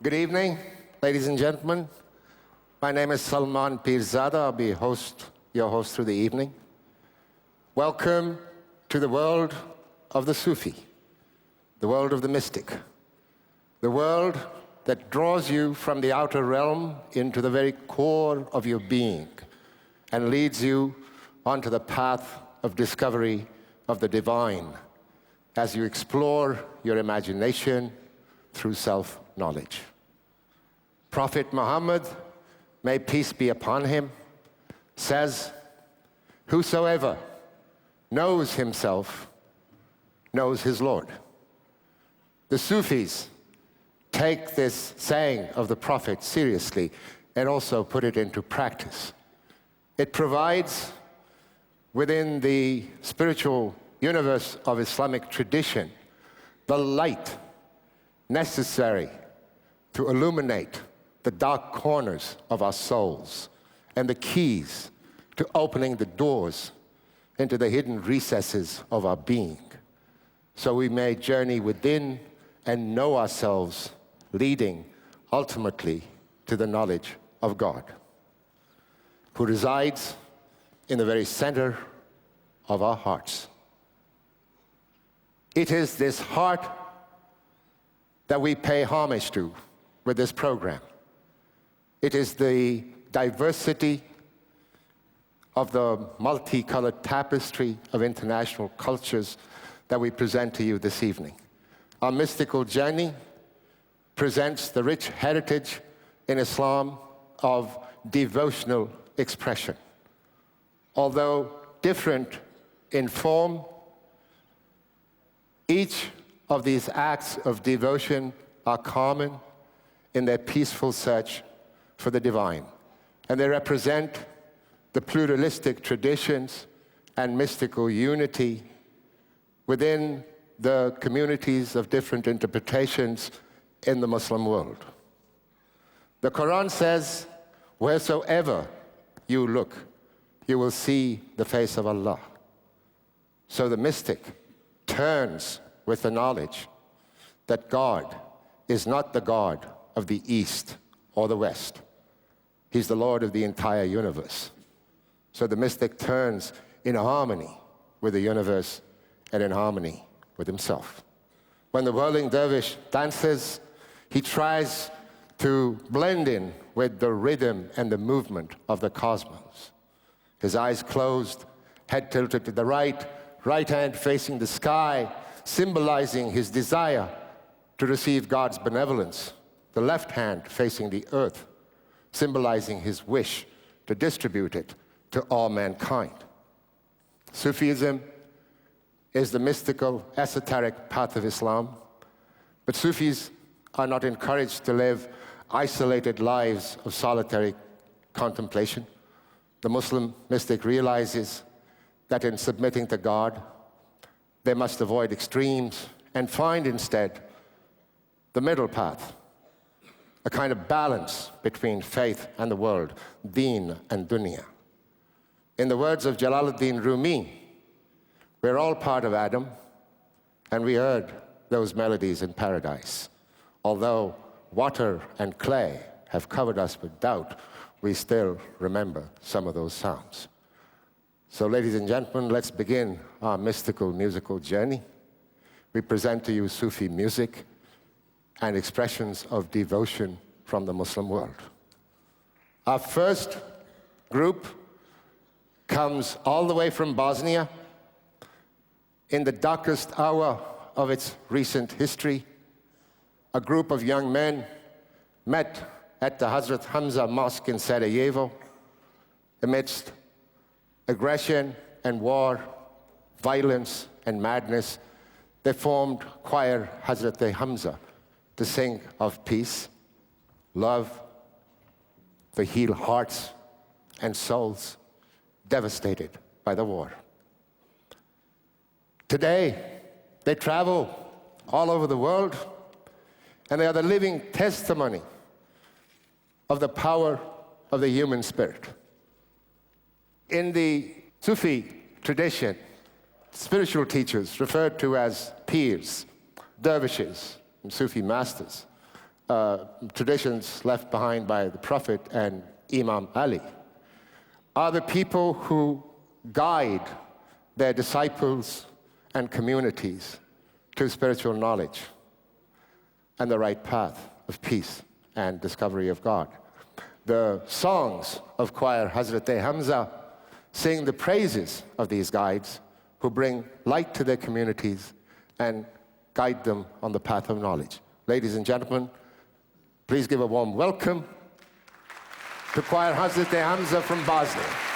Good evening, ladies and gentlemen. My name is Salmaan Peerzada. I'll be your host through the evening. Welcome to the world of the Sufi, the world of the mystic, the world that draws you from the outer realm into the very core of your being and leads you onto the path of discovery of the divine as you explore your imagination through self-knowledge. Prophet Muhammad, may peace be upon him, says, "Whosoever knows himself knows his Lord." The Sufis take this saying of the Prophet seriously and also put it into practice. It provides, within the spiritual universe of Islamic tradition, the light necessary to illuminate the dark corners of our souls and the keys to opening the doors into the hidden recesses of our being, so we may journey within and know ourselves, leading ultimately to the knowledge of God, who resides in the very center of our hearts. It is this heart that we pay homage to with this program. It is the diversity of the multicolored tapestry of international cultures that we present to you this evening. Our mystical journey presents the rich heritage in Islam of devotional expression. Although different in form, each of these acts of devotion are common in their peaceful search for the divine, and they represent the pluralistic traditions and mystical unity within the communities of different interpretations in the Muslim world. The Quran says, "Wheresoever you look, you will see the face of Allah." So the mystic turns with the knowledge that God is not the God of the East or the West. He's the Lord of the entire universe. So the mystic turns in harmony with the universe and in harmony with himself. When the whirling dervish dances, he tries to blend in with the rhythm and the movement of the cosmos. His eyes closed, head tilted to the right hand facing the sky, symbolizing his desire to receive God's benevolence, the left hand facing the earth, symbolizing his wish to distribute it to all mankind. Sufism is the mystical, esoteric path of Islam, but Sufis are not encouraged to live isolated lives of solitary contemplation. The Muslim mystic realizes that in submitting to God, they must avoid extremes and find instead the middle path, a kind of balance between faith and the world, deen and dunya. In the words of Jalaluddin Rumi, we're all part of Adam, and we heard those melodies in paradise. Although water and clay have covered us with doubt, we still remember some of those sounds. So, ladies and gentlemen, let's begin our mystical musical journey. We present to you Sufi music and expressions of devotion from the Muslim world. Our first group comes all the way from Bosnia. In the darkest hour of its recent history, a group of young men met at the Hazrat Hamza Mosque in Sarajevo amidst aggression and war, violence and madness. They formed choir Hazrat Hamza to sing of peace, love, to heal hearts and souls devastated by the war. Today, they travel all over the world, and they are the living testimony of the power of the human spirit. In the Sufi tradition, spiritual teachers referred to as peers, dervishes, and Sufi masters, traditions left behind by the Prophet and Imam Ali, are the people who guide their disciples and communities to spiritual knowledge and the right path of peace and discovery of God. The songs of choir Hazrat Hamza sing the praises of these guides who bring light to their communities and guide them on the path of knowledge. Ladies and gentlemen, please give a warm welcome to choir Hazrat Hamza from Basel.